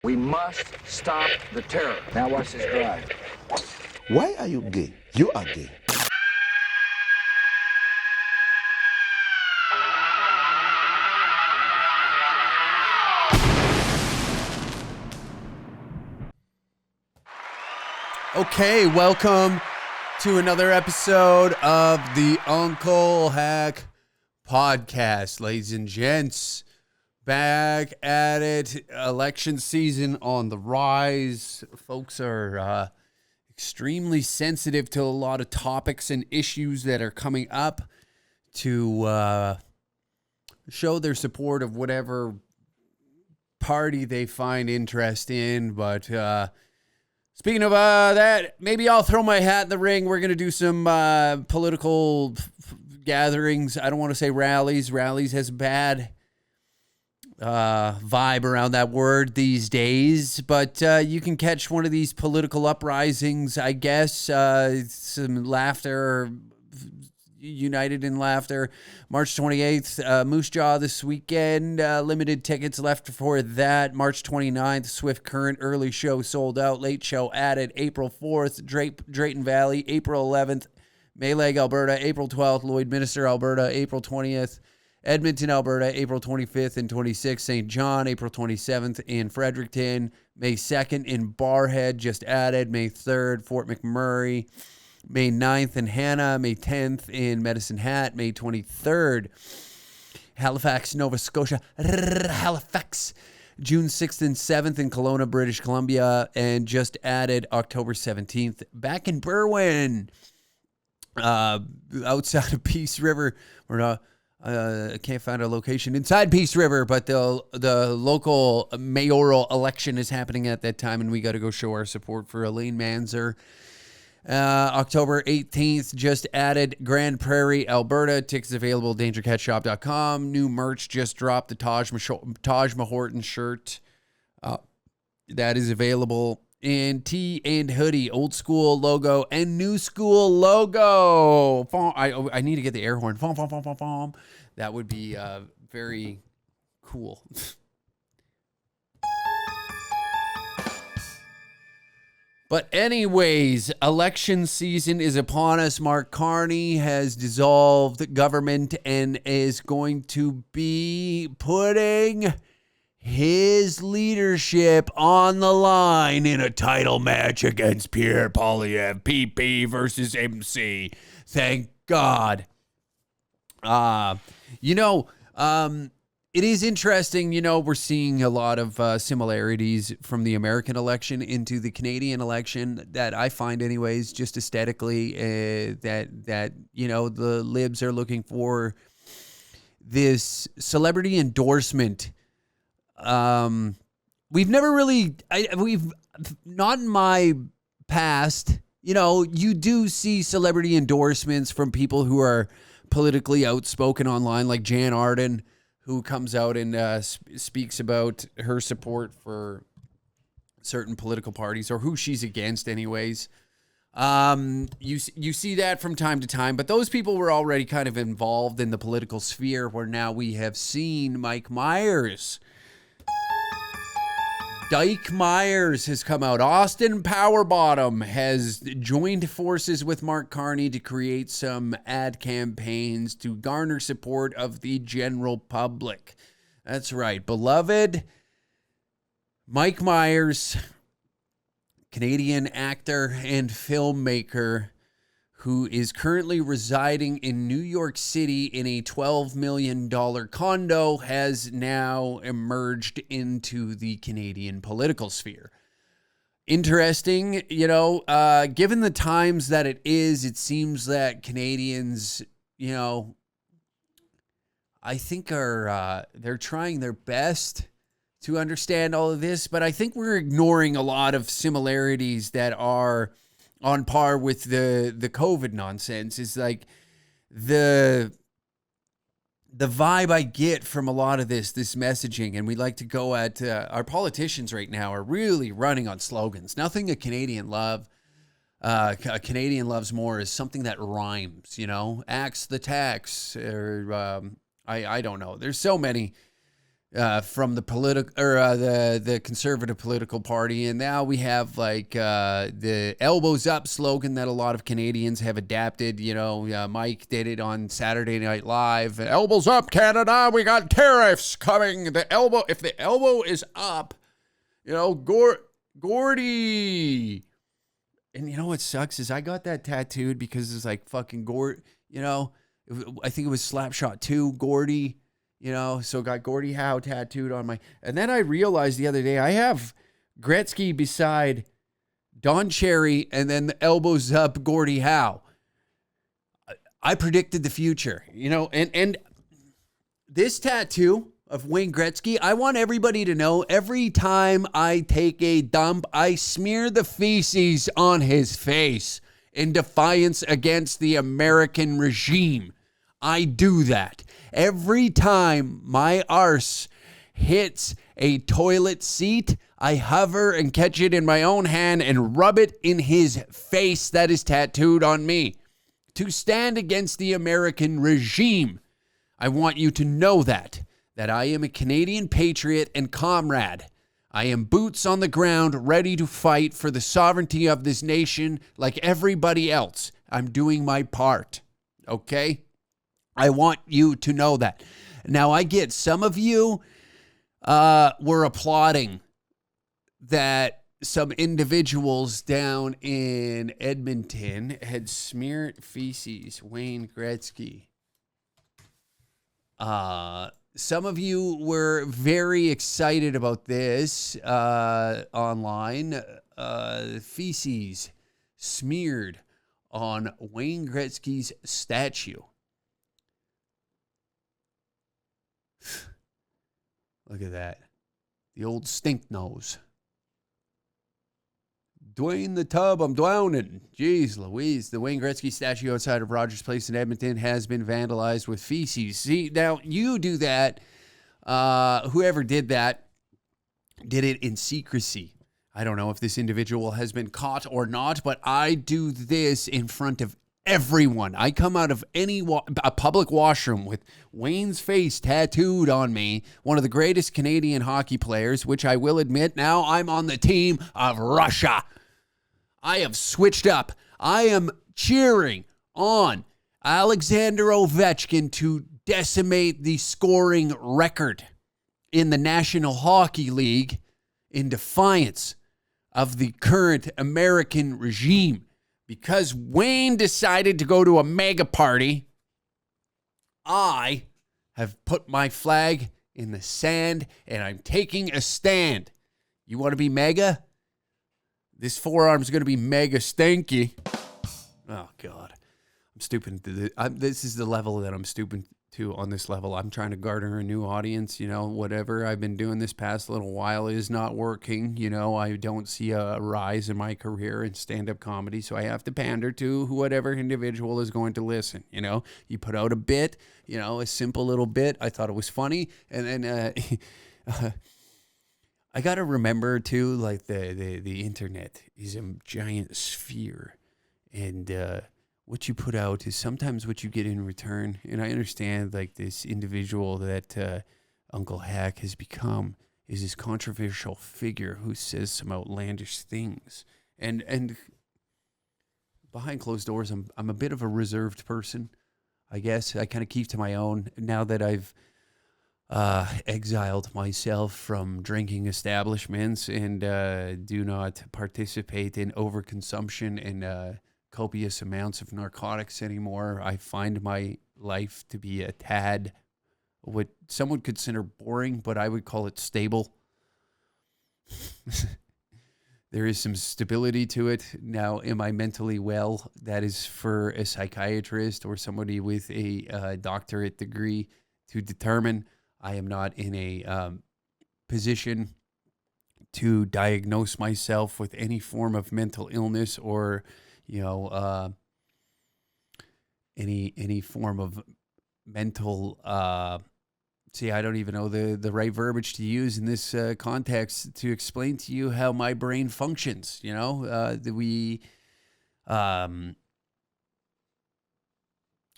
We must stop the terror. Now watch this drive. Why are you gay? You are gay. Okay, welcome to another episode of the Uncle Hack Podcast, ladies and gents. Back at it, election season on the rise. Folks are extremely sensitive to a lot of topics and issues that are coming up to show their support of whatever party they find interest in, but speaking of that, maybe I'll throw my hat in the ring. We're going to do some political gatherings. I don't want to say rallies. Rallies has a bad vibe around that word these days. But you can catch one of these political uprisings, I guess. Some laughter, united in laughter. March 28th, Moose Jaw this weekend. Limited tickets left for that. March 29th, Swift Current early show sold out. Late show added. April 4th, Drayton Valley. April 11th, Maylag, Alberta. April 12th, Lloydminster, Alberta. April 20th, Edmonton, Alberta. April 25th and 26th, St. John. April 27th in Fredericton. May 2nd in Barhead, just added. May 3rd, Fort McMurray. May 9th in Hannah, May 10th in Medicine Hat, May 23rd, Halifax, Nova Scotia, Halifax, June 6th and 7th in Kelowna, British Columbia, and just added October 17th back in Berwyn, outside of Peace River. We're not, I can't find a location inside Peace River, but the local mayoral election is happening at that time, and we got to go show our support for Elaine Manzer. October 18th, just added Grand Prairie, Alberta. Tickets available at dangercatshop.com. New merch just dropped, the Taj Mahorton shirt. That is available in tee and hoodie, old school logo and new school logo. I need to get the air horn. That would be very cool. But anyways, election season is upon us. Mark Carney has dissolved government and is going to be putting his leadership on the line in a title match against Pierre Poilievre, PP versus MC. Thank God. It is interesting, we're seeing a lot of similarities from the American election into the Canadian election that I find anyways, just aesthetically, that the libs are looking for this celebrity endorsement. We've never really, not in my past, you do see celebrity endorsements from people who are politically outspoken online, like Jan Arden, who comes out and speaks about her support for certain political parties, or who she's against anyways. You see that from time to time, but those people were already kind of involved in the political sphere, where now we have seen Mike Myers. Dyke Myers has come out. Austin Powerbottom has joined forces with Mark Carney to create some ad campaigns to garner support of the general public. That's right. Beloved Mike Myers, Canadian actor and filmmaker, who is currently residing in New York City in a $12 million condo, has now emerged into the Canadian political sphere. Interesting, given the times that it is, it seems that Canadians, I think they're trying their best to understand all of this, but I think we're ignoring a lot of similarities that are on par with the COVID nonsense. Is like the vibe I get from a lot of this messaging, and we like to go at our politicians right now are really running on slogans. Nothing a Canadian loves more is something that rhymes, axe the tax, or I don't know. There's so many from the the conservative political party, and now we have like the elbows up slogan that a lot of Canadians have adapted. You know, Mike did it on Saturday Night Live. Elbows up, Canada! We got tariffs coming. If the elbow is up, you know, Gordy. And you know what sucks is I got that tattooed because it's like fucking Gord. You know, I think it was Slapshot 2, Gordy. You know, so got Gordie Howe tattooed on my... And then I realized the other day I have Gretzky beside Don Cherry and then the elbows up Gordie Howe. I predicted the future, you know, and this tattoo of Wayne Gretzky, I want everybody to know every time I take a dump, I smear the feces on his face in defiance against the American regime. I do that. Every time my arse hits a toilet seat, I hover and catch it in my own hand and rub it in his face that is tattooed on me. To stand against the American regime. I want you to know that I am a Canadian patriot and comrade. I am boots on the ground, ready to fight for the sovereignty of this nation like everybody else. I'm doing my part. Okay? I want you to know that. Now, I get some of you were applauding that some individuals down in Edmonton had smeared feces, Wayne Gretzky. Some of you were very excited about this online. Feces smeared on Wayne Gretzky's statue. Look at that. The old stink nose. Dwayne the Tub, I'm drowning. Jeez Louise. The Wayne Gretzky statue outside of Rogers Place in Edmonton has been vandalized with feces. See, now you do that. Whoever did that did it in secrecy. I don't know if this individual has been caught or not, but I do this in front of everyone. I come out of a public washroom with Wayne's face tattooed on me, one of the greatest Canadian hockey players, which I will admit now I'm on the team of Russia. I have switched up. I am cheering on Alexander Ovechkin to decimate the scoring record in the National Hockey League in defiance of the current American regime. Because Wayne decided to go to a mega party, I have put my flag in the sand and I'm taking a stand. You want to be mega? This forearm's going to be mega stanky. Oh, God. I'm stooping to this is the level that I'm stooping to on this level. I'm trying to garner a new audience, you know, whatever I've been doing this past little while is not working. You know, I don't see a rise in my career in stand-up comedy, so I have to pander to whatever individual is going to listen. You know, you put out a bit, you know, a simple little bit. I thought it was funny, and then I got to remember too, like the internet is a giant sphere, and what you put out is sometimes what you get in return. And I understand like this individual that Uncle Hack has become is this controversial figure who says some outlandish things. And behind closed doors, I'm a bit of a reserved person, I guess. I kind of keep to my own now that I've exiled myself from drinking establishments and do not participate in overconsumption and copious amounts of narcotics anymore. I find my life to be a tad what some would consider boring, but I would call it stable. There is some stability to it. Now, am I mentally well? That is for a psychiatrist or somebody with a doctorate degree to determine. I am not in a position to diagnose myself with any form of mental illness or you know, any form of mental, see, I don't even know the right verbiage to use in this context to explain to you how my brain functions, you know,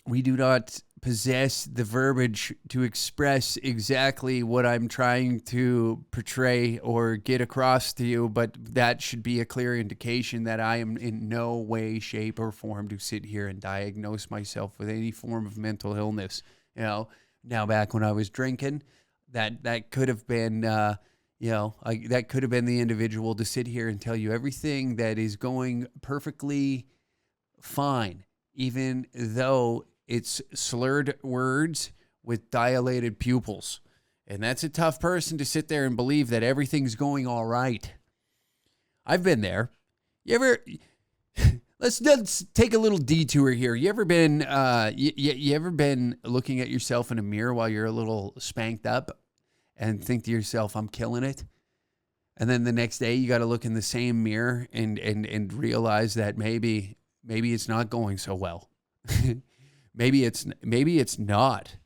we do not possess the verbiage to express exactly what I'm trying to portray or get across to you, but that should be a clear indication that I am in no way, shape, or form to sit here and diagnose myself with any form of mental illness. You know, now back when I was drinking, that could have been, that could have been the individual to sit here and tell you everything that is going perfectly fine, even though it's slurred words with dilated pupils. And that's a tough person to sit there and believe that everything's going all right. I've been there. You ever... Let's take a little detour here. You ever been you ever been looking at yourself in a mirror while you're a little spanked up and think to yourself, I'm killing it? And then the next day you got to look in the same mirror and realize that maybe it's not going so well. Maybe it's not.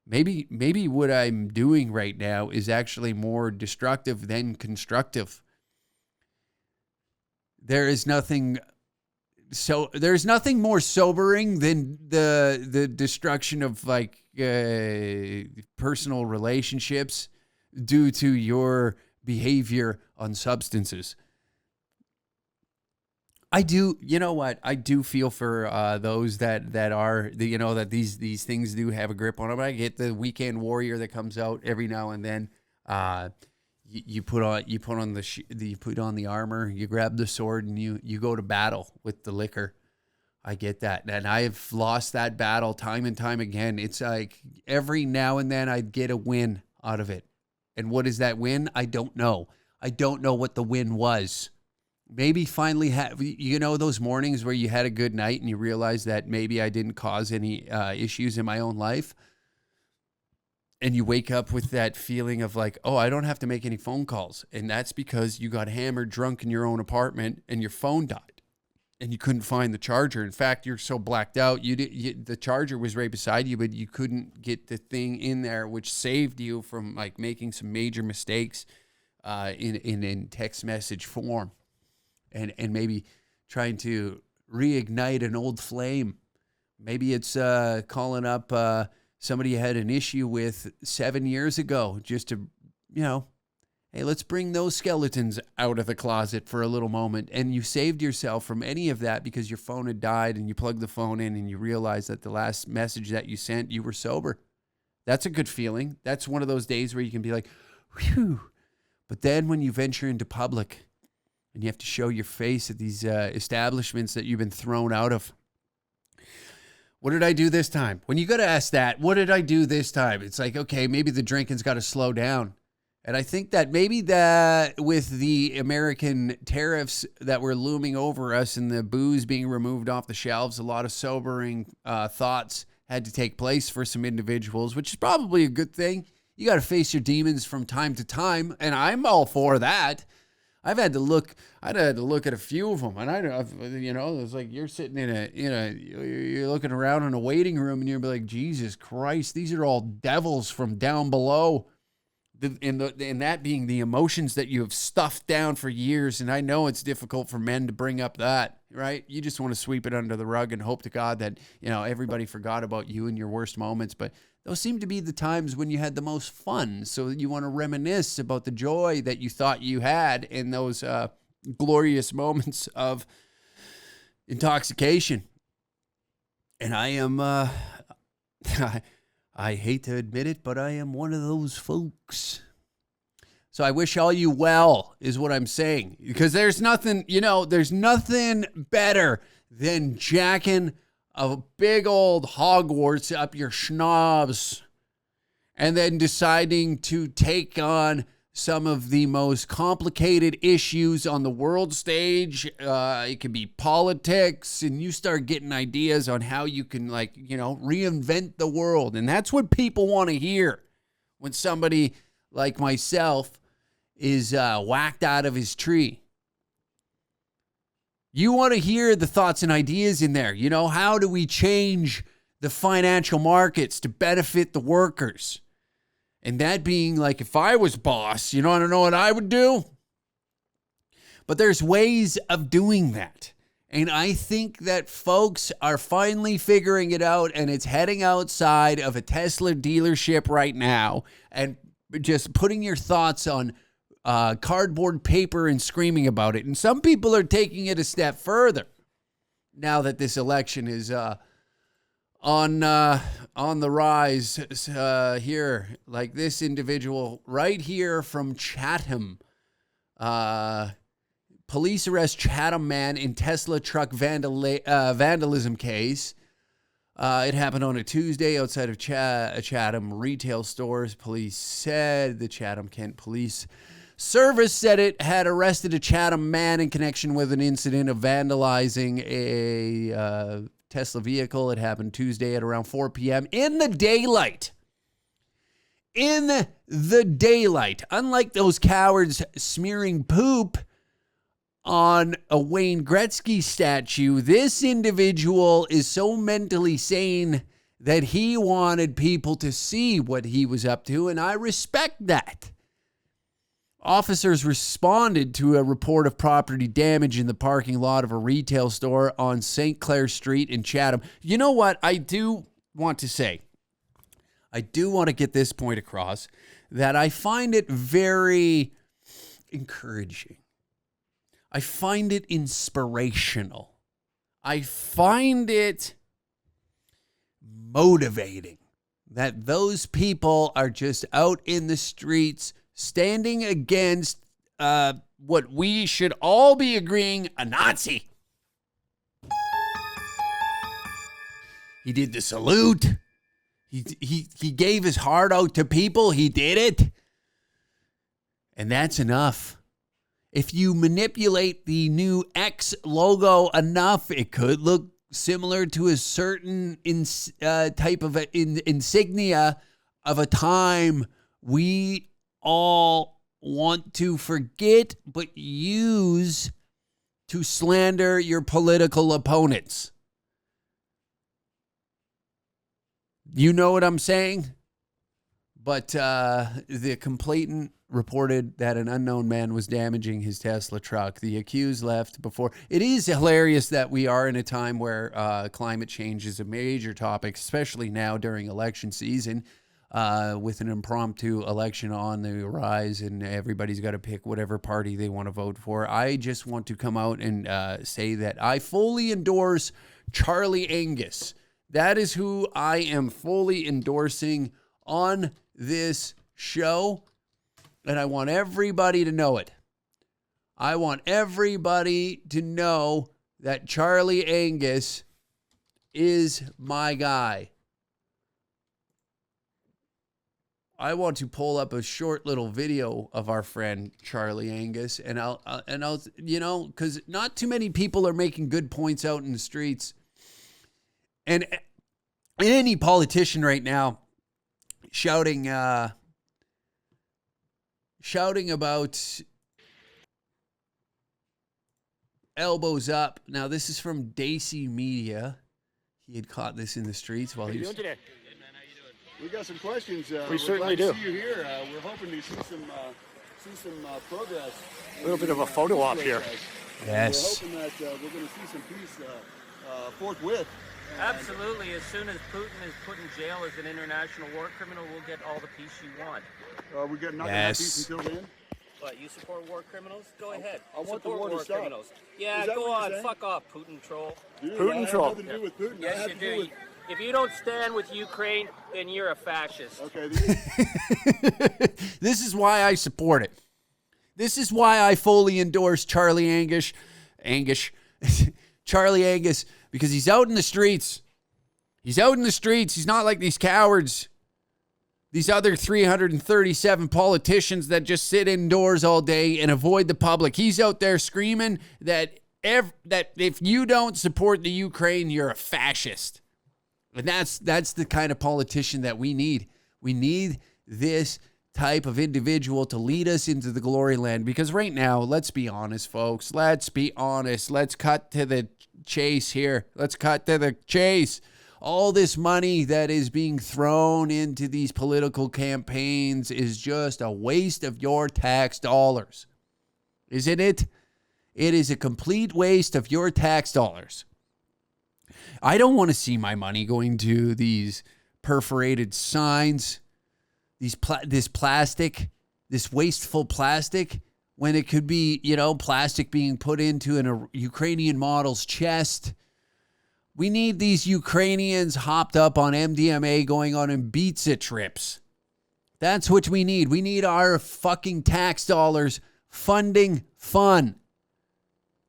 Maybe what I'm doing right now is actually more destructive than constructive. There's nothing more sobering than the destruction of personal relationships due to your behavior on substances. I do, you know what? I do feel for those that are, that these things do have a grip on them. I get the weekend warrior that comes out every now and then. You put on the armor, you grab the sword, and you go to battle with the liquor. I get that, and I've lost that battle time and time again. It's like every now and then I'd get a win out of it. And what is that win? I don't know. I don't know what the win was. Maybe finally those mornings where you had a good night and you realize that maybe I didn't cause any issues in my own life. And you wake up with that feeling of like, oh, I don't have to make any phone calls. And that's because you got hammered drunk in your own apartment and your phone died and you couldn't find the charger. In fact, you're so blacked out, the charger was right beside you, but you couldn't get the thing in there, which saved you from like making some major mistakes in text message form. And maybe trying to reignite an old flame. Maybe it's calling up somebody you had an issue with 7 years ago just to, hey, let's bring those skeletons out of the closet for a little moment. And you saved yourself from any of that because your phone had died and you plugged the phone in and you realized that the last message that you sent, you were sober. That's a good feeling. That's one of those days where you can be like, whew. But then when you venture into public, and you have to show your face at these establishments that you've been thrown out of. What did I do this time? When you got to ask that, what did I do this time? It's like, okay, maybe the drinking's got to slow down. And I think that maybe that with the American tariffs that were looming over us and the booze being removed off the shelves, a lot of sobering thoughts had to take place for some individuals, which is probably a good thing. You got to face your demons from time to time, and I'm all for that. I'd had to look at a few of them, and it's like you're sitting you're looking around in a waiting room, and you're like, Jesus Christ, these are all devils from down below. And that being the emotions that you have stuffed down for years, and I know it's difficult for men to bring up that, right? You just want to sweep it under the rug and hope to God that everybody forgot about you in your worst moments, but those seem to be the times when you had the most fun. So you want to reminisce about the joy that you thought you had in those glorious moments of intoxication. And I am, I hate to admit it, but I am one of those folks. So I wish all you well is what I'm saying. Because there's nothing better than jacking a big old Hogwarts up your schnobs and then deciding to take on some of the most complicated issues on the world stage. It can be politics, and you start getting ideas on how you can reinvent the world. And that's what people want to hear when somebody like myself is whacked out of his tree. You want to hear the thoughts and ideas in there. How do we change the financial markets to benefit the workers? And that being like, if I was boss, I don't know what I would do. But there's ways of doing that. And I think that folks are finally figuring it out, and it's heading outside of a Tesla dealership right now and just putting your thoughts on cardboard paper and screaming about it. And some people are taking it a step further now that this election is on the rise here. Like this individual right here from Chatham. Police arrest Chatham man in Tesla truck vandalism case. It happened on a Tuesday outside of Chatham retail stores. Police said the Chatham Kent Police Service said it had arrested a Chatham man in connection with an incident of vandalizing a Tesla vehicle. It happened Tuesday at around 4 p.m. in the daylight. In the daylight. Unlike those cowards smearing poop on a Wayne Gretzky statue, this individual is so mentally sane that he wanted people to see what he was up to, and I respect that. Officers responded to a report of property damage in the parking lot of a retail store on St. Clair Street in Chatham. You know what I do want to say? I do want to get this point across, that I find it very encouraging. I find it inspirational. I find it motivating that those people are just out in the streets standing against what we should all be agreeing, a Nazi. He did the salute. He gave his heart out to people. He did it. And that's enough. If you manipulate the new X logo enough, it could look similar to a certain type of insignia of a time we all want to forget but use to slander your political opponents. You know what I'm saying? But the complainant reported that an unknown man was damaging his Tesla truck. The accused left before. It is hilarious that we are in a time where climate change is a major topic, especially now during election season, with an impromptu election on the rise, and everybody's got to pick whatever party they want to vote for. I just want to come out and say that I fully endorse Charlie Angus. That is who I am fully endorsing on this show. And I want everybody to know it. I want everybody to know that Charlie Angus is my guy. I want to pull up a short little video of our friend Charlie Angus, and I'll because not too many people are making good points out in the streets. And any politician right now shouting about elbows up. Now, this is from Daisy Media. He had caught this in the streets while he was... How you doing today? Good, man. How you doing? We got some questions. We certainly do. Glad to see you here. We're hoping to see some progress. A little bit of a photo op here. Yes. We're hoping that we're going to see some peace forthwith. Absolutely. As soon as Putin is put in jail as an international war criminal, we'll get all the peace you want. We're not going to have peace until then. What, you support war criminals? Go ahead. I want the support war to stop. criminals. Yeah, Is that go what you're on. saying? Fuck off, Putin troll. Dude, Putin I have troll. nothing to do with Putin. I Yes, have you to do do. with... If you don't stand with Ukraine, then you're a fascist. Okay. This is why I support it. This is why I fully endorse Charlie Angus, Charlie Angus, because he's out in the streets. He's out in the streets. He's not like these cowards, these other 337 politicians that just sit indoors all day and avoid the public. He's out there screaming that if you don't support the Ukraine, you're a fascist. And that's the kind of politician that we need. We need this type of individual to lead us into the glory land. Because right now, let's be honest, folks. Let's be honest. Let's cut to the chase here. Let's cut to the chase. All this money that is being thrown into these political campaigns is just a waste of your tax dollars. Isn't it? It is a complete waste of your tax dollars. I don't want to see my money going to these perforated signs, this plastic, this wasteful plastic, when it could be, plastic being put into a Ukrainian model's chest. We need these Ukrainians hopped up on MDMA going on Ibiza trips. That's what we need. We need our fucking tax dollars funding fun.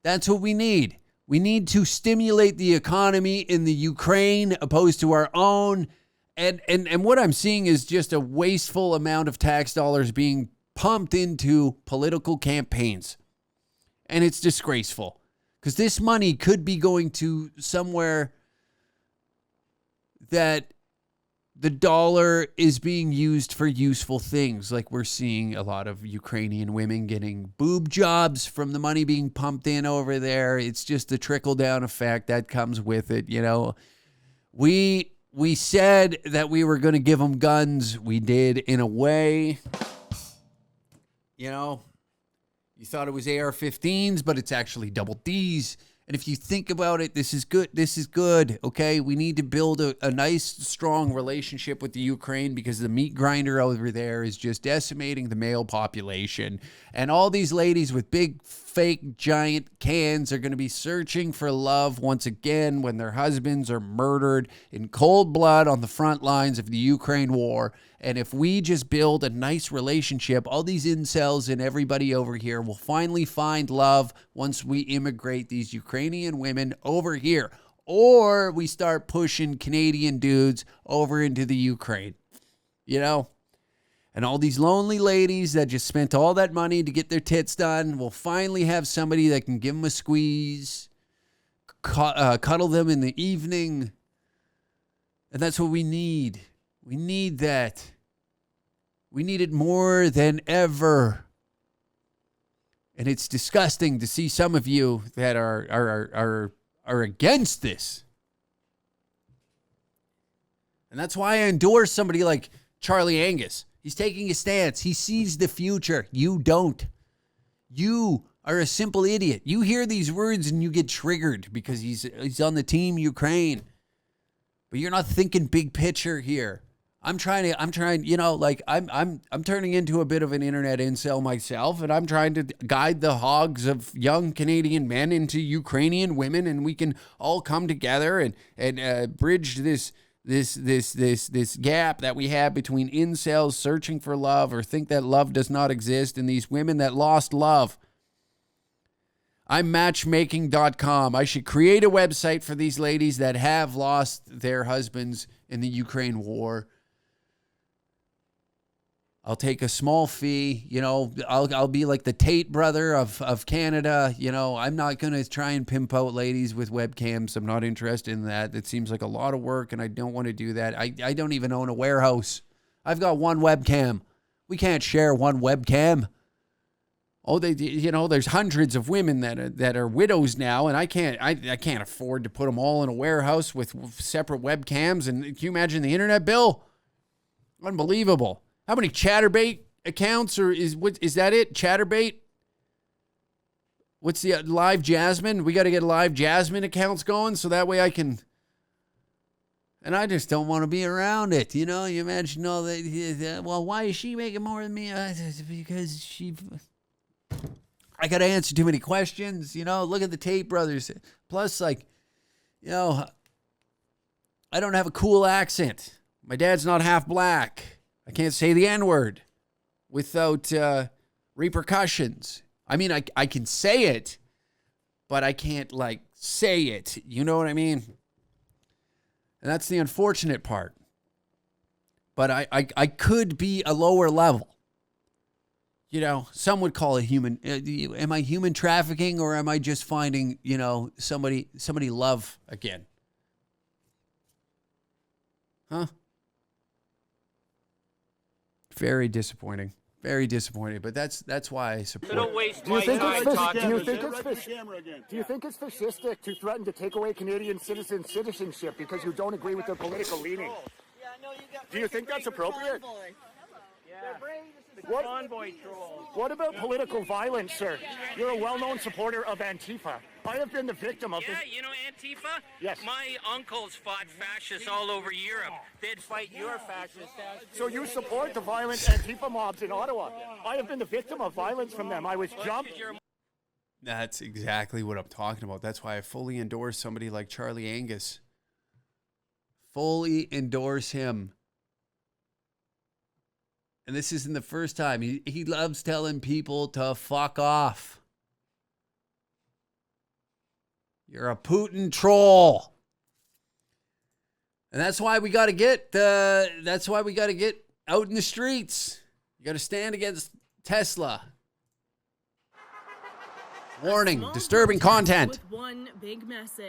That's what we need. We need to stimulate the economy in the Ukraine opposed to our own. And what I'm seeing is just a wasteful amount of tax dollars being pumped into political campaigns. And it's disgraceful because this money could be going to somewhere that the dollar is being used for useful things. Like we're seeing a lot of Ukrainian women getting boob jobs from the money being pumped in over there. It's just the trickle down effect that comes with it. We said that we were going to give them guns. We did in a way. You thought it was AR-15s, but it's actually double Ds. And if you think about it, this is good. This is good, okay? We need to build a nice, strong relationship with the Ukraine because the meat grinder over there is just decimating the male population. And all these ladies with big, fake, giant cans are going to be searching for love once again when their husbands are murdered in cold blood on the front lines of the Ukraine war. And if we just build a nice relationship, all these incels and everybody over here will finally find love once we immigrate these Ukrainian women over here. Or we start pushing Canadian dudes over into the Ukraine. And all these lonely ladies that just spent all that money to get their tits done will finally have somebody that can give them a squeeze, cuddle them in the evening. And that's what we need. We need that. We need it more than ever. And it's disgusting to see some of you that are against this. And that's why I endorse somebody like Charlie Angus. He's taking a stance. He sees the future. You don't. You are a simple idiot. You hear these words and you get triggered because he's on the team Ukraine. But you're not thinking big picture here. I'm trying, I'm turning into a bit of an internet incel myself, and I'm trying to guide the hogs of young Canadian men into Ukrainian women, and we can all come together and bridge this gap that we have between incels searching for love or think that love does not exist and these women that lost love. I'm matchmaking.com. I should create a website for these ladies that have lost their husbands in the Ukraine war. I'll take a small fee, I'll be like the Tate brother of Canada. I'm not going to try and pimp out ladies with webcams. I'm not interested in that. It seems like a lot of work and I don't want to do that. I don't even own a warehouse. I've got one webcam. We can't share one webcam. Oh, there's hundreds of women that are widows now, and I can't afford to put them all in a warehouse with separate webcams. And can you imagine the internet bill? Unbelievable. How many Chatterbait accounts is that it? Chatterbait? What's the Live Jasmine? We got to get Live Jasmine accounts going so that way I can. And I just don't want to be around it. You imagine all that. Well, why is she making more than me? Because I got to answer too many questions. Look at the Tate brothers. Plus, I don't have a cool accent. My dad's not half black. I can't say the N-word without repercussions. I mean, I can say it, but I can't, say it. You know what I mean? And that's the unfortunate part. But I could be a lower level. Some would call it human. Am I human trafficking or am I just finding, somebody love again? Huh? Very disappointing. Very disappointing. But that's why I support. Don't waste my time talking. Do you think it's fascistic to threaten to take away Canadian citizenship because you don't agree with their political leaning? Do you think that's appropriate? What? Convoy trolls. What about political violence, sir? You're a well-known supporter of Antifa. I have been the victim of Yeah, this. you know Antifa? Yes. My uncles fought fascists all over Europe. They'd fight your fascists. So you support the violent Antifa mobs in Ottawa. I have been the victim of violence from them. I was jumped. That's exactly what I'm talking about. That's why I fully endorse somebody like Charlie Angus. Fully endorse him. And this isn't the first time. He loves telling people to fuck off. You're a Putin troll. And that's why we got to get out in the streets. You got to stand against Tesla. Warning, disturbing content. With one big message.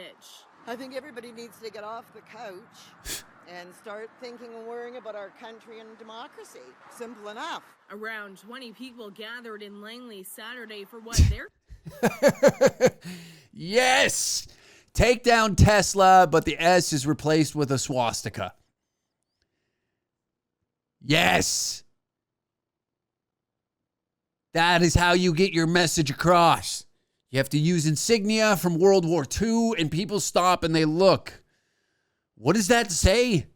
I think everybody needs to get off the couch and start thinking and worrying about our country and democracy. Simple enough. Around 20 people gathered in Langley Saturday for what they're... Yes! Take down Tesla, but the S is replaced with a swastika. Yes! That is how you get your message across. You have to use insignia from World War II, and people stop and they look. What does that say?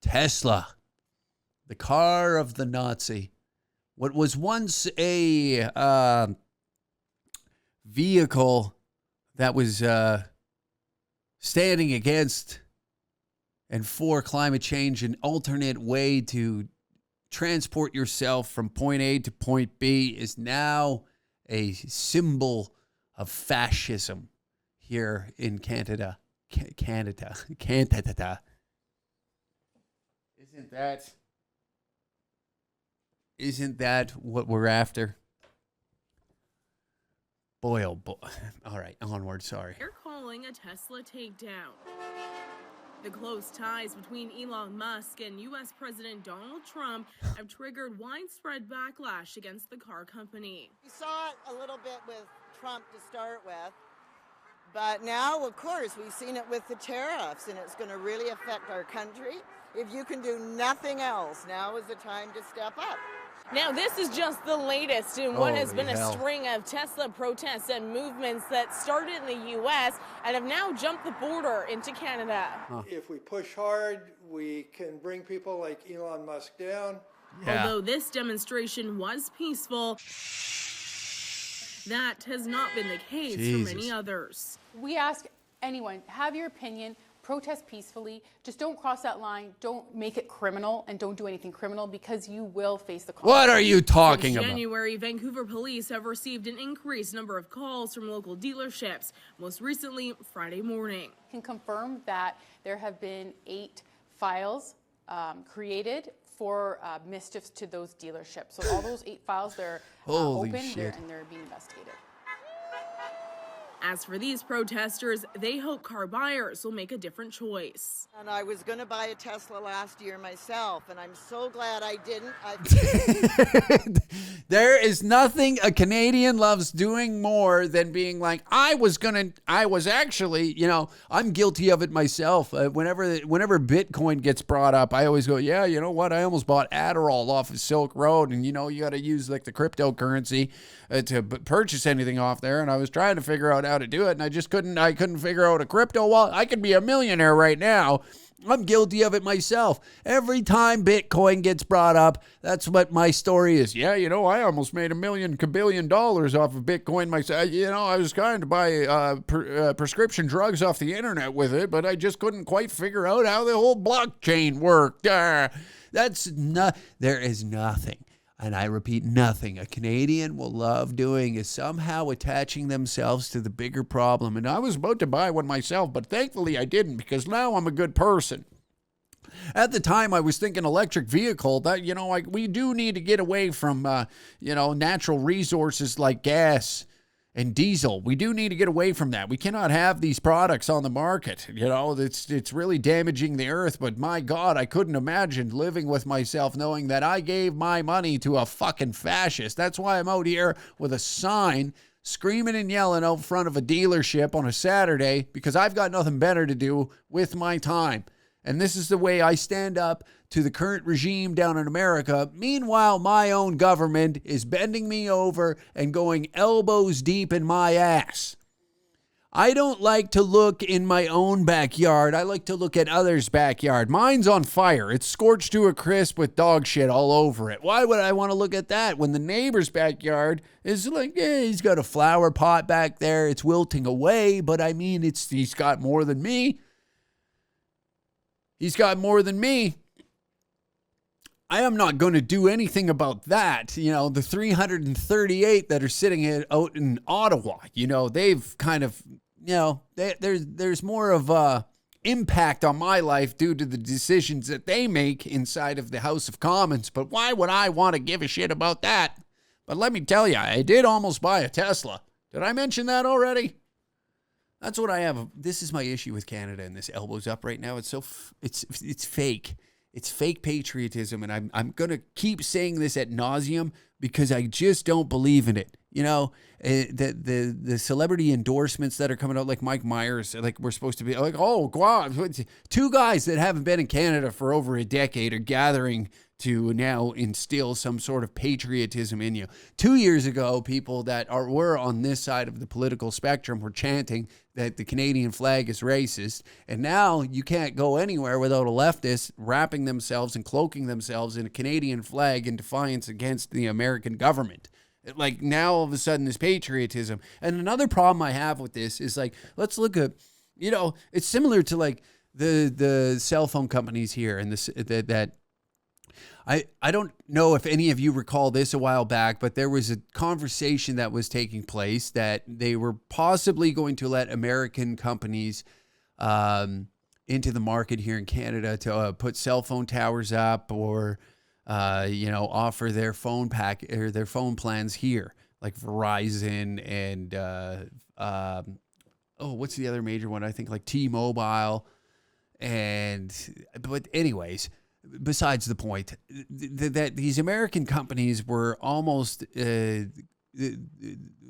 Tesla, the car of the Nazi. What was once a vehicle that was standing against and for climate change, an alternate way to transport yourself from point A to point B, is now a symbol of fascism here in Canada. Canada. Isn't that what we're after? Boy, oh boy. All right, onward, sorry. They're calling a Tesla takedown. The close ties between Elon Musk and U.S. President Donald Trump have triggered widespread backlash against the car company. We saw it a little bit with Trump to start with, but now, of course, we've seen it with the tariffs, and it's going to really affect our country. If you can do nothing else, now is the time to step up. Now, this is just the latest in what has been Holy hell. a string of Tesla protests and movements that started in the U.S. and have now jumped the border into Canada. If we push hard, we can bring people like Elon Musk down. Yeah. Although this demonstration was peaceful, that has not been the case for many others. We ask anyone, have your opinion, protest peacefully, just don't cross that line, don't make it criminal, and don't do anything criminal, because you will face the consequences. What are you talking Since about? January, Vancouver police have received an increased number of calls from local dealerships, most recently Friday morning. I can confirm that there have been 8 files created for mischiefs to those dealerships. So all those 8 files, they're Holy open shit. and they're being investigated. As for these protesters, they hope car buyers will make a different choice. And I was going to buy a Tesla last year myself, and I'm so glad I didn't. There is nothing a Canadian loves doing more than being like, I'm guilty of it myself. Whenever Bitcoin gets brought up, I always go, yeah, you know what? I almost bought Adderall off of Silk Road, and you got to use like the cryptocurrency to purchase anything off there. And I was trying to figure out how to do it, and I couldn't figure out a crypto wallet. I could be a millionaire right now. I'm guilty of it myself. Every time Bitcoin gets brought up, that's what my story is. Yeah, I almost made $1 billion off of Bitcoin myself. I was trying to buy prescription drugs off the internet with it, but I just couldn't quite figure out how the whole blockchain worked. There is nothing. And I repeat, nothing a Canadian will love doing is somehow attaching themselves to the bigger problem. And I was about to buy one myself, but thankfully I didn't, because now I'm a good person. At the time, I was thinking electric vehicle. That we do need to get away from natural resources like gas and diesel. We do need to get away from that. We cannot have these products on the market. It's really damaging the earth. But my God, I couldn't imagine living with myself knowing that I gave my money to a fucking fascist. That's why I'm out here with a sign screaming and yelling out front of a dealership on a Saturday, because I've got nothing better to do with my time. And this is the way I stand up to the current regime down in America. Meanwhile, my own government is bending me over and going elbows deep in my ass. I don't like to look in my own backyard. I like to look at others' backyard. Mine's on fire. It's scorched to a crisp with dog shit all over it. Why would I want to look at that when the neighbor's backyard is like, yeah, he's got a flower pot back there. It's wilting away, but I mean, he's got more than me. He's got more than me. I am not going to do anything about that. You know, the 338 that are sitting out in Ottawa, you know, they've kind of, you know, there's more of a impact on my life due to the decisions that they make inside of the House of Commons. But why would I want to give a shit about that? But let me tell you, I did almost buy a Tesla. Did I mention that already? That's what I have. This is my issue with Canada and this elbows up right now. It's it's fake. It's fake patriotism, and I'm going to keep saying this ad nauseum because I just don't believe in it. You know, the celebrity endorsements that are coming out, like Mike Myers, like we're supposed to be like, oh, God, 2 guys that haven't been in Canada for over a decade are gathering to now instill some sort of patriotism in you. 2 years ago, people that were on this side of the political spectrum were chanting that the Canadian flag is racist. And now you can't go anywhere without a leftist wrapping themselves and cloaking themselves in a Canadian flag in defiance against the American government. Like now all of a sudden this patriotism. And another problem I have with this is like, let's look at, you know, it's similar to like the cell phone companies here and that I don't know if any of you recall this a while back, but there was a conversation that was taking place that they were possibly going to let American companies into the market here in Canada to put cell phone towers up or, you know, offer their phone pack or their phone plans here, like Verizon and what's the other major one? I think like T-Mobile. But anyways, besides the point, that these American companies were almost, they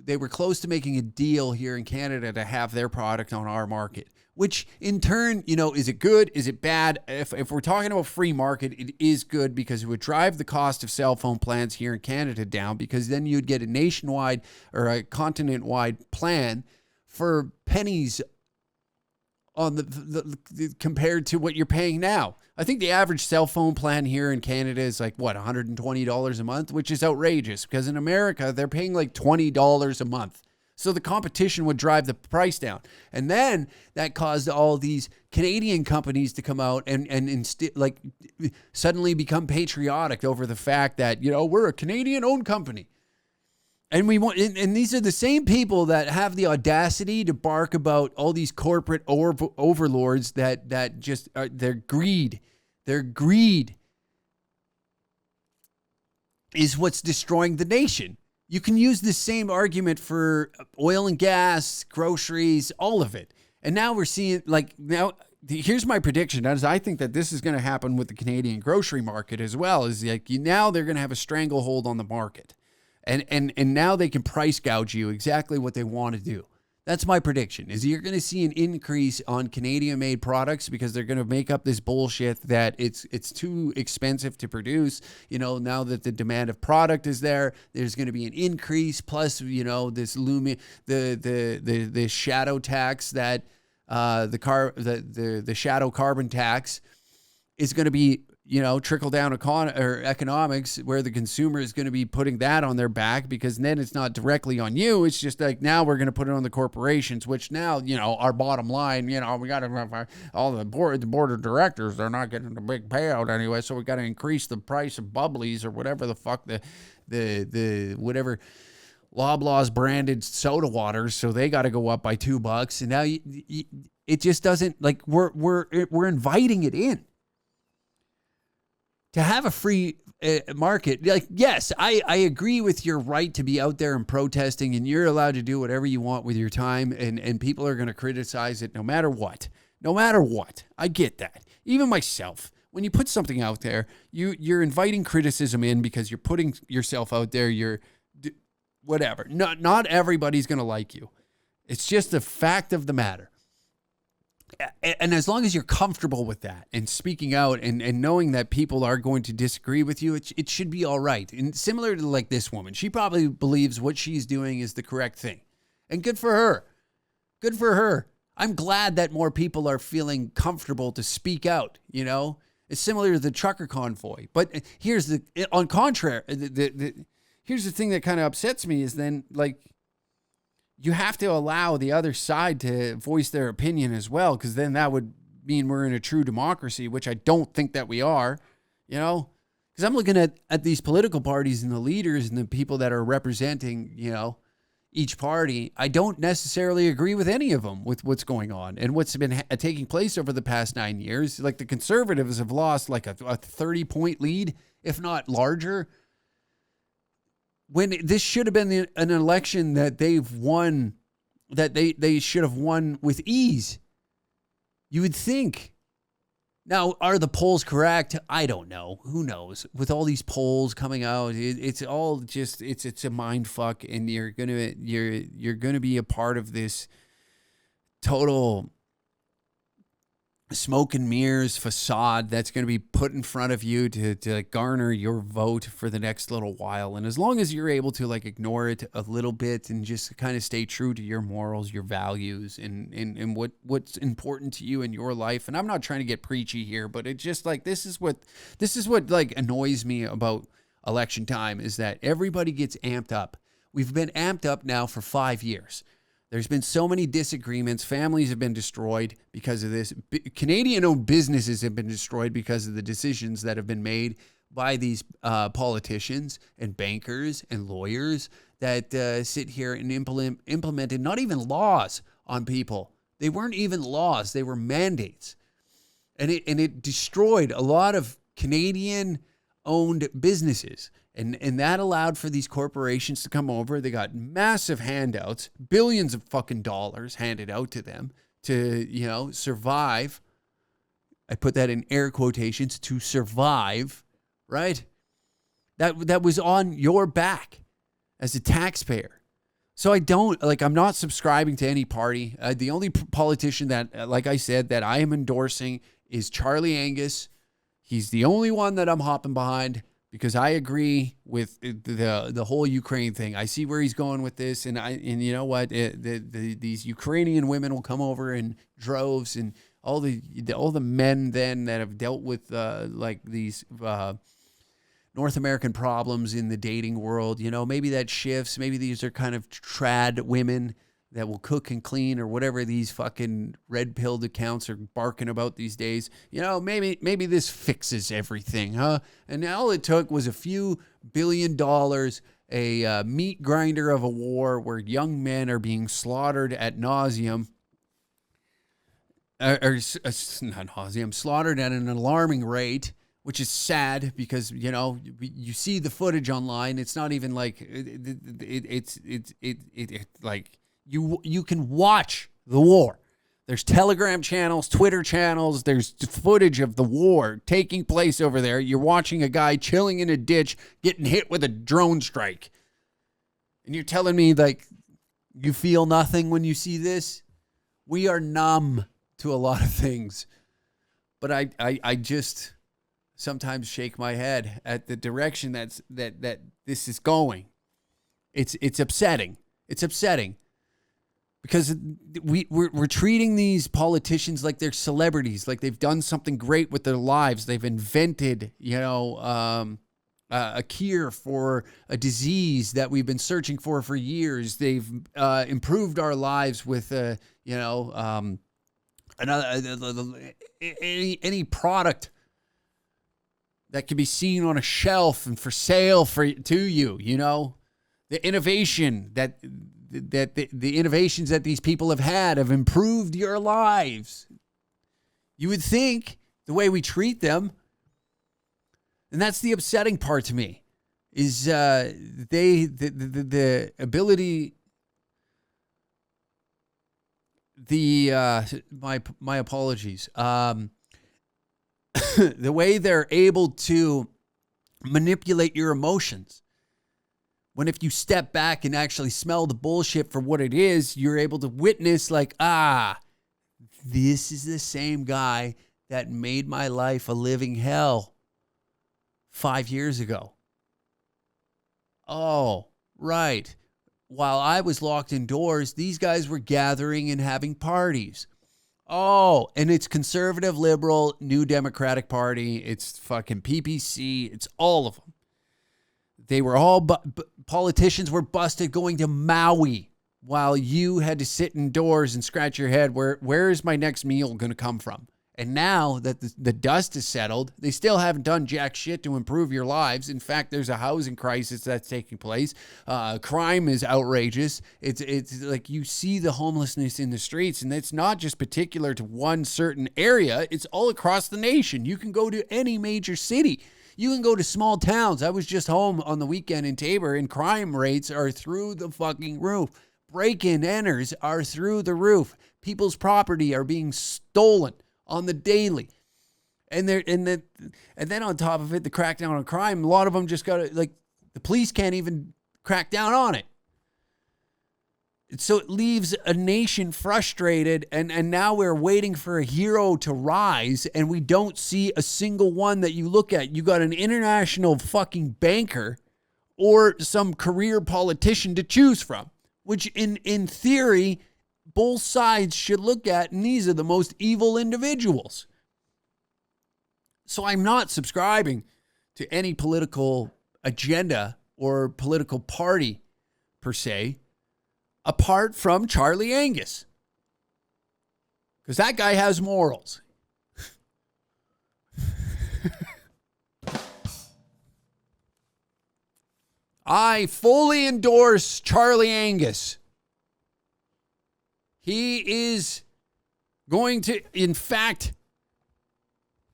were close to making a deal here in Canada to have their product on our market, which in turn, you know, is it good? Is it bad? If we're talking about free market, it is good because it would drive the cost of cell phone plans here in Canada down, because then you'd get a nationwide or a continent-wide plan for pennies on the compared to what you're paying now. I think the average cell phone plan here in Canada is like, what, $120 a month, which is outrageous because in America, they're paying like $20 a month. So the competition would drive the price down. And then that caused all these Canadian companies to come out and suddenly become patriotic over the fact that, you know, we're a Canadian-owned company. And we want, and these are the same people that have the audacity to bark about all these corporate overlords that just are, their greed is what's destroying the nation. You can use the same argument for oil and gas, groceries, all of it. And now we're seeing, like, now here's my prediction. As I think that this is going to happen with the Canadian grocery market as well. Is like now they're going to have a stranglehold on the market. And now they can price gouge you exactly what they want to do. That's my prediction, is you're going to see an increase on Canadian-made products because they're going to make up this bullshit that it's too expensive to produce. You know, now that the demand of product is there, there's going to be an increase. Plus, you know, this the shadow tax that the shadow carbon tax is going to be, you know, trickle down economics where the consumer is going to be putting that on their back, because then it's not directly on you. It's just like, now we're going to put it on the corporations, which now, you know, our bottom line, you know, we got to have all the board of directors, they're not getting the big payout anyway. So we got to increase the price of bubblies or whatever the fuck the whatever Loblaws branded soda waters. So they got to go up by $2. And now it just doesn't, like, we're inviting it in. To have a free market, like, yes, I agree with your right to be out there and protesting, and you're allowed to do whatever you want with your time, and people are going to criticize it no matter what. No matter what. I get that. Even myself. When you put something out there, you're inviting criticism in because you're putting yourself out there. You're whatever. Not everybody's going to like you. It's just a fact of the matter. And as long as you're comfortable with that and speaking out and knowing that people are going to disagree with you, it should be all right. And similar to like this woman, she probably believes what she's doing is the correct thing. And good for her. Good for her. I'm glad that more people are feeling comfortable to speak out, you know? It's similar to the trucker convoy. But here's the here's the thing that kind of upsets me is then, like, you have to allow the other side to voice their opinion as well, because then that would mean we're in a true democracy, which I don't think that we are, you know? Because I'm looking at these political parties and the leaders and the people that are representing, you know, each party. I don't necessarily agree with any of them with what's going on and what's been taking place over the past 9 years. Like the Conservatives have lost like a 30-point lead, if not larger, when this should have been an election that they've won, that they should have won with ease. You would think. Now, are the polls correct? I don't know. Who knows? With all these polls coming out, it's all just it's a mind fuck, and you're gonna be a part of this total smoke and mirrors facade that's going to be put in front of you to garner your vote for the next little while. And as long as you're able to like ignore it a little bit and just kind of stay true to your morals, your values, and what's important to you in your life. And I'm not trying to get preachy here, but it's just like this is what like annoys me about election time is that everybody gets amped up. We've been amped up now for 5 years. There's been so many disagreements. Families have been destroyed because of this. Canadian-owned businesses have been destroyed because of the decisions that have been made by these politicians and bankers and lawyers that sit here and implemented not even laws on people. They weren't even laws. They were mandates. And it destroyed a lot of Canadian-owned businesses. And that allowed for these corporations to come over. They got massive handouts, billions of fucking dollars handed out to them to, you know, survive. I put that in air quotations, to survive, right? That was on your back as a taxpayer. So I'm not subscribing to any party. The only politician that, like I said, that I am endorsing is Charlie Angus. He's the only one that I'm hopping behind, because I agree with the whole Ukraine thing. I see where he's going with this, and you know what? These Ukrainian women will come over in droves, and all the men then that have dealt with like these North American problems in the dating world. You know, maybe that shifts. Maybe these are kind of trad women that will cook and clean or whatever these fucking red-pilled accounts are barking about these days. You know, maybe this fixes everything, huh? And all it took was a few $1 billion, a meat grinder of a war where young men are being slaughtered at nauseum, not nauseum, slaughtered at an alarming rate, which is sad because, you know, you see the footage online. It's not even like it's like you can watch the war. There's Telegram channels, Twitter channels. There's footage of the war taking place over there. You're watching a guy chilling in a ditch getting hit with a drone strike. And you're telling me, like, you feel nothing when you see this? We are numb to a lot of things. But I just sometimes shake my head at the direction that this is going. It's upsetting. It's upsetting. Because we're treating these politicians like they're celebrities, like they've done something great with their lives. They've invented, you know, a cure for a disease that we've been searching for years. They've improved our lives with, you know, any product that can be seen on a shelf and for sale to you. You know, the innovation that the innovations that these people have had have improved your lives. You would think the way we treat them, and that's the upsetting part to me, is the ability, my apologies, the way they're able to manipulate your emotions. When if you step back and actually smell the bullshit for what it is, you're able to witness like, this is the same guy that made my life a living hell 5 years ago. Oh, right. While I was locked indoors, these guys were gathering and having parties. Oh, and it's conservative, liberal, New Democratic Party. It's fucking PPC. It's all of them. They were all, politicians were busted going to Maui while you had to sit indoors and scratch your head. Where is my next meal going to come from? And now that the dust is settled, they still haven't done jack shit to improve your lives. In fact, there's a housing crisis that's taking place. Crime is outrageous. It's like you see the homelessness in the streets, and it's not just particular to one certain area. It's all across the nation. You can go to any major city. You can go to small towns. I was just home on the weekend in Tabor, and crime rates are through the fucking roof. Break-in enters are through the roof. People's property are being stolen on the daily. And then on top of it, the crackdown on crime, a lot of them just got to, like, the police can't even crack down on it. So it leaves a nation frustrated, and now we're waiting for a hero to rise, and we don't see a single one that you look at. You got an international fucking banker or some career politician to choose from, which in theory, both sides should look at, and these are the most evil individuals. So I'm not subscribing to any political agenda or political party per se, apart from Charlie Angus. Because that guy has morals. I fully endorse Charlie Angus. He is going to, in fact,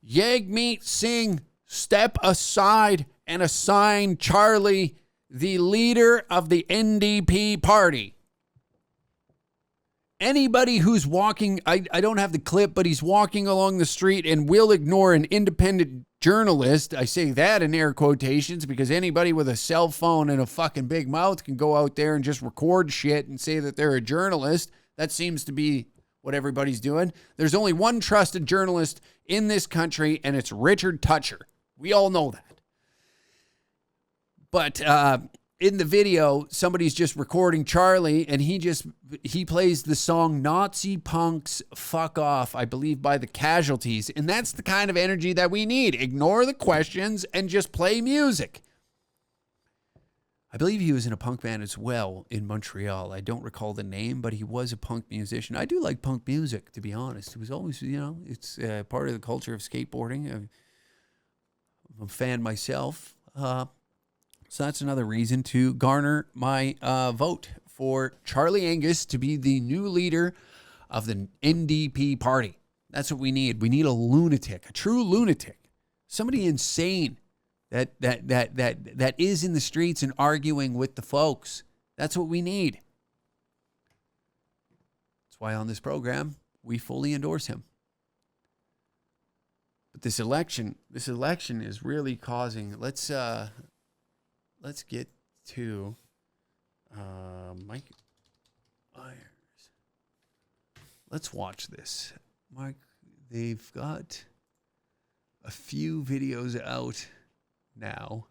Jagmeet Singh step aside and assign Charlie the leader of the NDP party. Anybody who's walking, I don't have the clip, but he's walking along the street and will ignore an independent journalist. I say that in air quotations because anybody with a cell phone and a fucking big mouth can go out there and just record shit and say that they're a journalist. That seems to be what everybody's doing. There's only one trusted journalist in this country, and it's Richard Toucher. We all know that. But in the video, somebody's just recording Charlie, and he plays the song Nazi Punks Fuck Off, I believe, by the Casualties. And that's the kind of energy that we need. Ignore the questions and just play music. I believe he was in a punk band as well in Montreal. I don't recall the name, but he was a punk musician. I do like punk music, to be honest. It was always, it's part of the culture of skateboarding. I'm a fan myself. So that's another reason to garner my vote for Charlie Angus to be the new leader of the NDP party. That's what we need. We need a lunatic, a true lunatic, somebody insane that is in the streets and arguing with the folks. That's what we need. That's why on this program, we fully endorse him. But this election is really causing, let's get to Mike Myers. Let's watch this. Mike, they've got a few videos out now.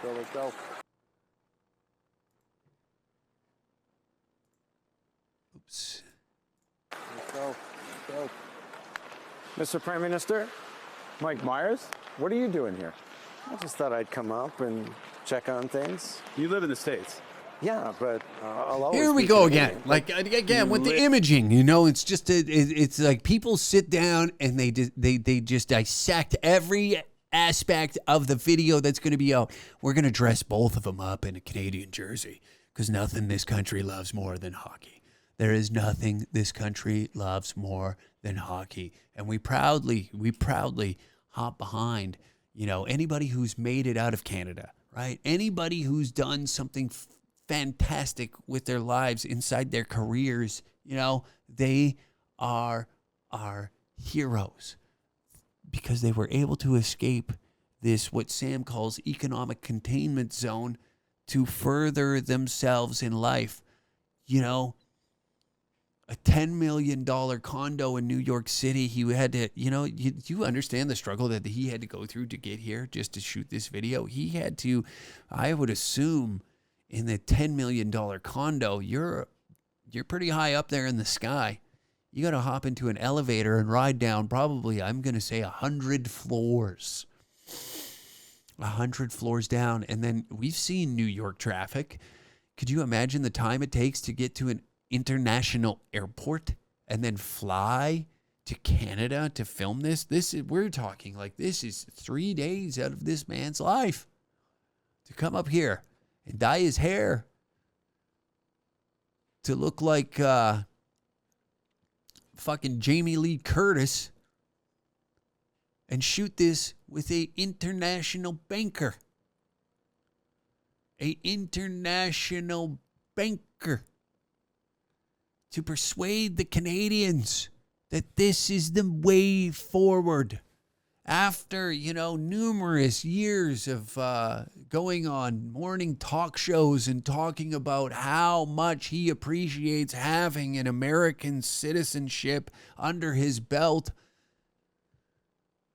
Let's go. Oops. Let's go. Mr. Prime Minister, Mike Myers, what are you doing here? I just thought I'd come up and check on things. You live in the States. Yeah, but I'll always Here we be go Canadian. again. Like again with the imaging, it's just it's like people sit down and they just dissect every aspect of the video that's going to be out. We're going to dress both of them up in a Canadian jersey because nothing this country loves more than hockey. There is nothing this country loves more than hockey, and we proudly hop behind, anybody who's made it out of Canada, right? Anybody who's done something fantastic with their lives inside their careers, they are our heroes because they were able to escape this, what Sam calls economic containment zone, to further themselves in life. a $10 million condo in New York City. He had to, you understand the struggle that he had to go through to get here just to shoot this video. He had to, I would assume, in the $10 million condo, you're pretty high up there in the sky. You got to hop into an elevator and ride down probably, I'm going to say 100 floors. 100 floors down. And then we've seen New York traffic. Could you imagine the time it takes to get to an international airport and then fly to Canada to film this? We're talking like this is 3 days out of this man's life to come up here and dye his hair to look like fucking Jamie Lee Curtis and shoot this with a international banker. A international banker to persuade the Canadians that this is the way forward. After, numerous years of going on morning talk shows and talking about how much he appreciates having an American citizenship under his belt,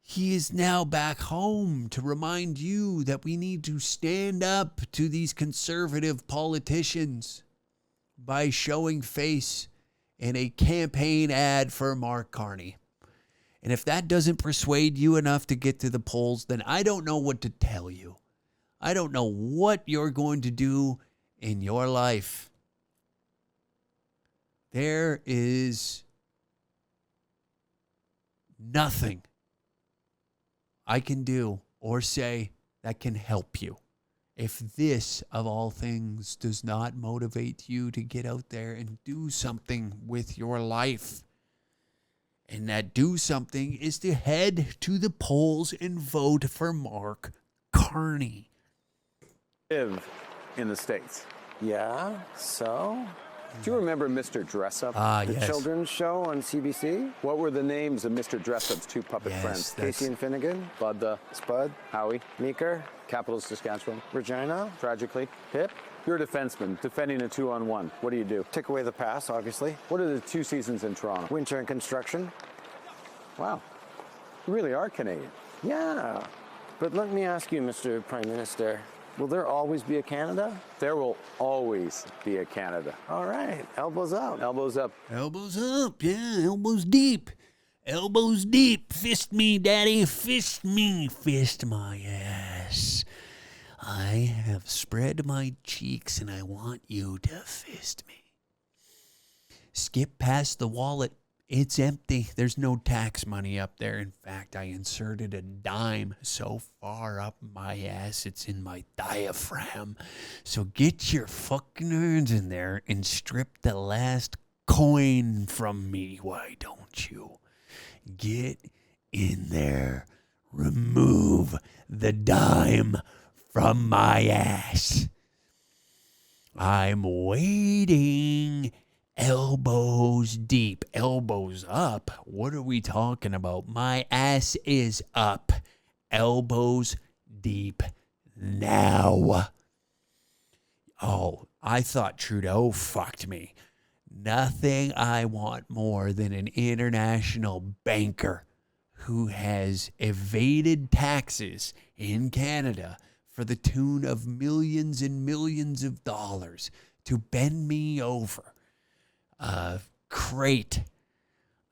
he is now back home to remind you that we need to stand up to these conservative politicians by showing face in a campaign ad for Mark Carney. And if that doesn't persuade you enough to get to the polls, then I don't know what to tell you. I don't know what you're going to do in your life. There is nothing I can do or say that can help you. If this, of all things, does not motivate you to get out there and do something with your life. And that do something is to head to the polls and vote for Mark Carney. Live in the States. Yeah, so? Do you remember Mr. Dressup? The yes. children's show on CBC? What were the names of Mr. Dressup's two puppet friends? Casey and Finnegan? Bud the Spud? Howie? Meeker? Capital Saskatchewan? Regina? Tragically? Pip? You're a defenseman, defending a 2-on-1. What do? Take away the pass, obviously. What are the 2 seasons in Toronto? Winter and construction. Wow. You really are Canadian. Yeah. But let me ask you, Mr. Prime Minister, will there always be a Canada? There will always be a Canada. All right. Elbows up. Elbows up. Elbows up. Yeah, elbows deep. Elbows deep. Fist me, daddy. Fist me. Fist my ass. I have spread my cheeks and I want you to fist me. Skip past the wallet. It's empty. There's no tax money up there. In fact, I inserted a dime so far up my ass, it's in my diaphragm. So get your fucking hands in there and strip the last coin from me. Why don't you? Get in there. Remove the dime from my ass. I'm waiting. Elbows deep. Elbows up? What are we talking about? My ass is up. Elbows deep now. Oh, I thought Trudeau fucked me. Nothing I want more than an international banker who has evaded taxes in Canada for the tune of millions and millions of dollars to bend me over a crate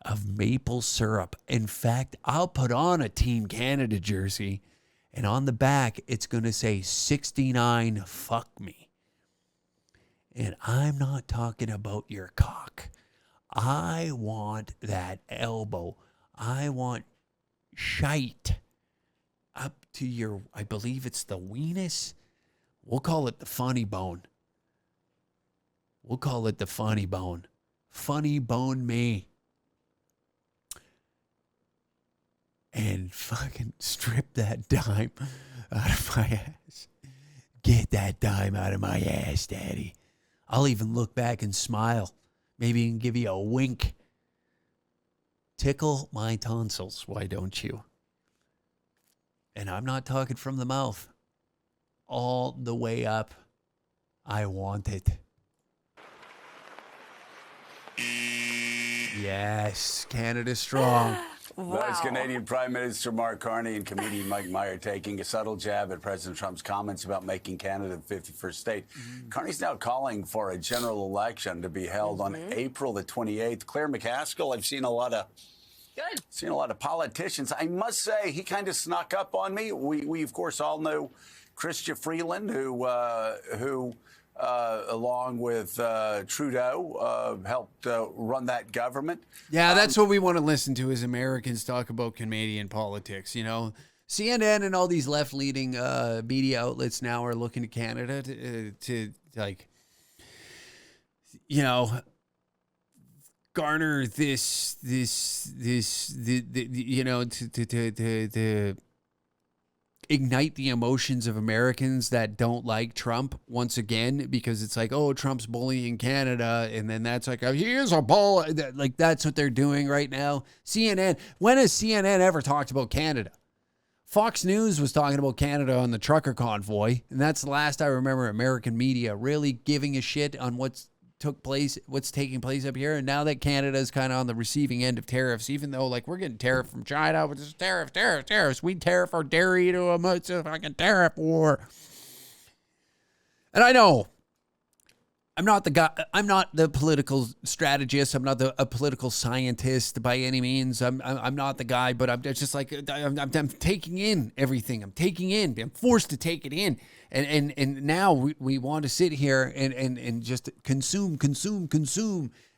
of maple syrup. In fact, I'll put on a Team Canada jersey, and on the back, it's going to say 69 fuck me. And I'm not talking about your cock. I want that elbow. I want shite up to your, I believe it's the weenus. We'll call it the funny bone. We'll call it the funny bone. Funny bone me. And fucking strip that dime out of my ass. Get that dime out of my ass, Daddy. I'll even look back and smile. Maybe even give you a wink. Tickle my tonsils, why don't you? And I'm not talking from the mouth. All the way up. I want it. Yes, Canada strong. That's Canadian Prime Minister Mark Carney and comedian Mike Meyer taking a subtle jab at President Trump's comments about making Canada the 51st state. Carney's now calling for a general election to be held on April the 28th. Claire McCaskill, I've seen a lot of politicians. I must say, he kind of snuck up on me. We of course all know Chrystia Freeland, who along with Trudeau, helped run that government. Yeah, that's what we want to listen to as Americans talk about Canadian politics. You know, CNN and all these left-leaning media outlets now are looking to Canada to like, you know, garner this you know, to ignite the emotions of Americans that don't like Trump once again, because it's like, oh, Trump's bullying Canada, and then that's like, he is a bull. Like, that's what they're doing right now. CNN, when has CNN ever talked about Canada? Fox News was talking about Canada on the trucker convoy, and that's the last I remember American media really giving a shit on what's taking place up here. And now that Canada is kind of on the receiving end of tariffs, even though like we're getting tariff from China, but this is tariffs. We tariff our dairy to a fucking tariff war. And I know I'm not the guy. I'm not the political strategist. I'm not a political scientist by any means. I'm not the guy. But I'm just like I'm taking in everything. I'm forced to take it in. And now we want to sit here and just consume.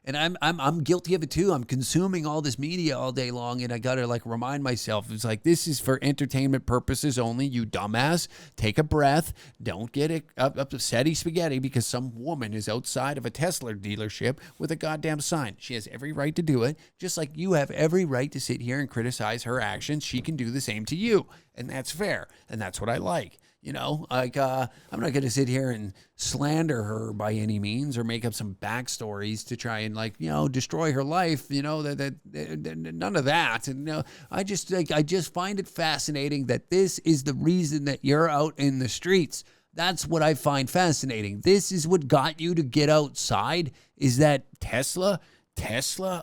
And I'm guilty of it too. I'm consuming all this media all day long, and I gotta like remind myself, it's like, this is for entertainment purposes only. You dumbass, take a breath. Don't get upsetty spaghetti because some woman is outside of a Tesla dealership with a goddamn sign. She has every right to do it, just like you have every right to sit here and criticize her actions. She can do the same to you, and that's fair, and that's what I like. You know, like, I'm not going to sit here and slander her by any means or make up some backstories to try and, like, you know, destroy her life, you know, that none of that. And, you know, I just find it fascinating that this is the reason that you're out in the streets. That's what I find fascinating. This is what got you to get outside, is that Tesla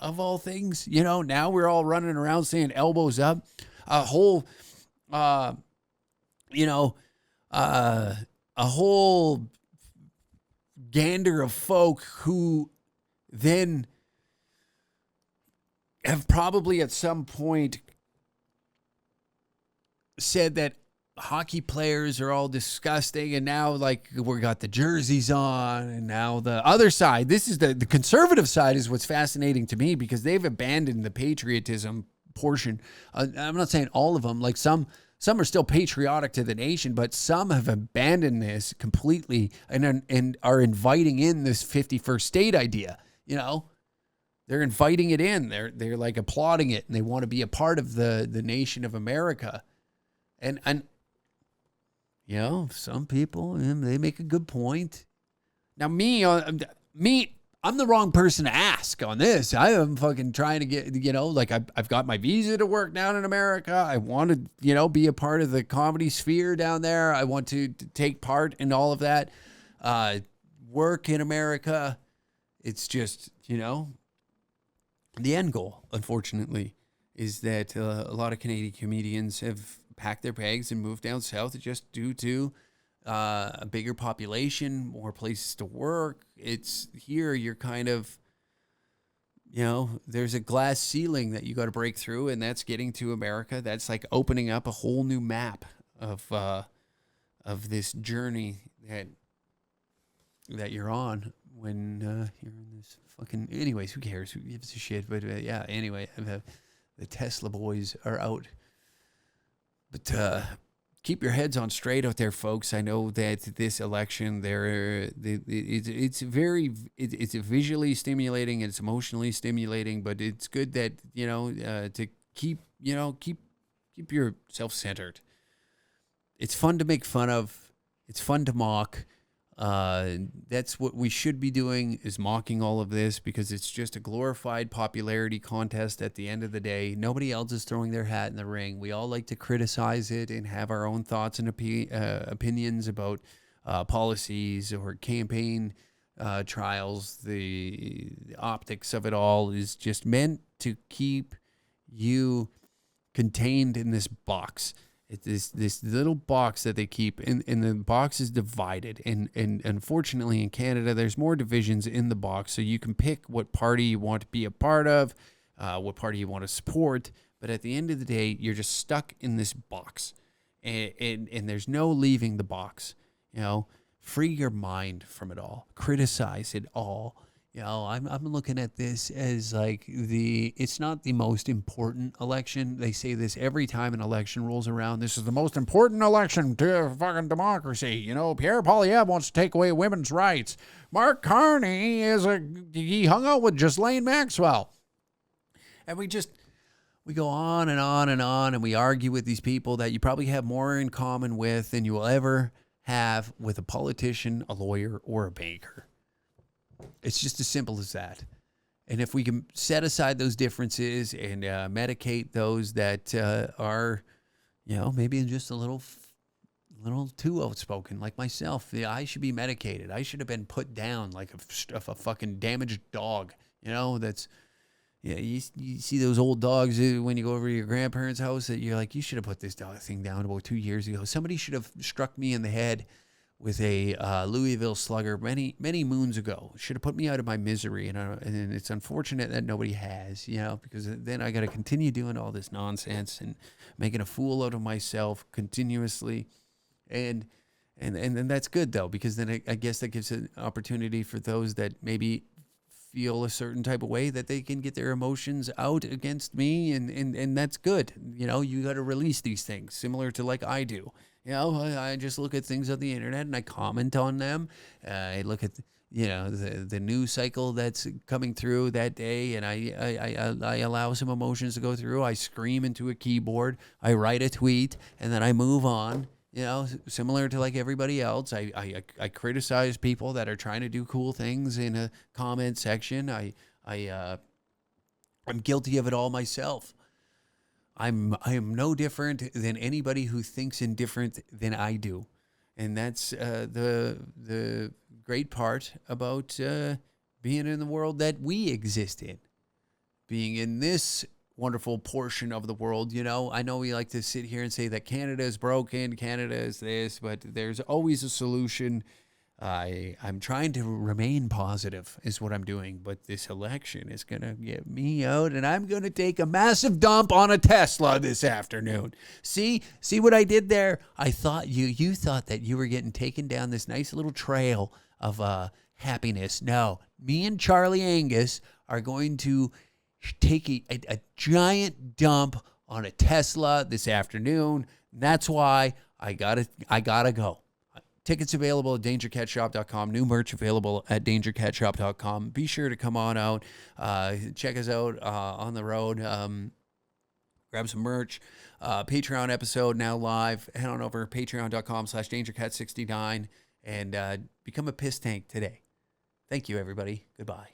of all things. You know, now we're all running around saying elbows up. A whole gander of folk who then have probably at some point said that hockey players are all disgusting, and now like we got the jerseys on, and now the other side, this is the conservative side, is what's fascinating to me, because they've abandoned the patriotism portion. I'm not saying all of them, like some are still patriotic to the nation, but some have abandoned this completely and are inviting in this 51st state idea. You know, they're inviting it in. They're like applauding it, and they want to be a part of the nation of America. And you know, some people, they make a good point. Now I'm the wrong person to ask on this. I am fucking trying to get, you know, like I've got my visa to work down in America. I want to, you know, be a part of the comedy sphere down there. I want to take part in all of that. Work in America. It's just, you know, the end goal, unfortunately, is that a lot of Canadian comedians have packed their bags and moved down south just due to a bigger population, more places to work. It's here, you're kind of, you know, there's a glass ceiling that you got to break through, and that's getting to America. That's like opening up a whole new map of this journey that you're on when you're in this fucking. Anyways, who cares? Who gives a shit? But yeah, anyway, the Tesla boys are out, but. Keep your heads on straight out there, folks. I know that this election, it's visually stimulating, it's emotionally stimulating, but it's good that, you know, to keep yourself centered. It's fun to make fun of. It's fun to mock. That's what we should be doing, is mocking all of this, because it's just a glorified popularity contest at the end of the day. Nobody else is throwing their hat in the ring. We all like to criticize it and have our own thoughts and opinions about policies or campaign trials, the optics of it all is just meant to keep you contained in this box. It's this little box that they keep, and the box is divided. And unfortunately, in Canada, there's more divisions in the box, so you can pick what party you want to be a part of, what party you want to support. But at the end of the day, you're just stuck in this box, and there's no leaving the box. You know, free your mind from it all, criticize it all. You know, I'm looking at this as like it's not the most important election. They say this every time an election rolls around. This is the most important election to fucking democracy. You know, Pierre Poilievre wants to take away women's rights. Mark Carney he hung out with Ghislaine Maxwell. And we go on and on and on, and we argue with these people that you probably have more in common with than you will ever have with a politician, a lawyer, or a banker. It's just as simple as that. And if we can set aside those differences and medicate those that are, you know, maybe just a little too outspoken, like myself, I should be medicated. I should have been put down like a fucking damaged dog. You know, that's, yeah. You see those old dogs when you go over to your grandparents' house that you're like, you should have put this dog thing down about 2 years ago. Somebody should have struck me in the head with a Louisville Slugger many moons ago. Should have put me out of my misery, and it's unfortunate that nobody has, you know, because then I got to continue doing all this nonsense and making a fool out of myself continuously, and that's good though, because then I guess that gives an opportunity for those that maybe feel a certain type of way that they can get their emotions out against me, and that's good. You know, you got to release these things, similar to like I do. You know, I just look at things on the internet and I comment on them. I look at, the news cycle that's coming through that day, and I allow some emotions to go through. I scream into a keyboard. I write a tweet, and then I move on. You know, similar to like everybody else, I criticize people that are trying to do cool things in a comment section. I'm guilty of it all myself. I am no different than anybody who thinks indifferent than I do, and that's the great part about being in the world that we exist in, being in this wonderful portion of the world. You know, I know we like to sit here and say that Canada is broken, Canada is this, but there's always a solution. I'm trying to remain positive is what I'm doing, but this election is going to get me out, and I'm going to take a massive dump on a Tesla this afternoon. See what I did there? I thought you thought that you were getting taken down this nice little trail of happiness. No, me and Charlie Angus are going to take a giant dump on a Tesla this afternoon. That's why I gotta go. Tickets available at dangercatshop.com. New merch available at dangercatshop.com. Be sure to come on out. Check us out on the road. Grab some merch. Patreon episode now live. Head on over to patreon.com/dangercat69 and become a piss tank today. Thank you, everybody. Goodbye.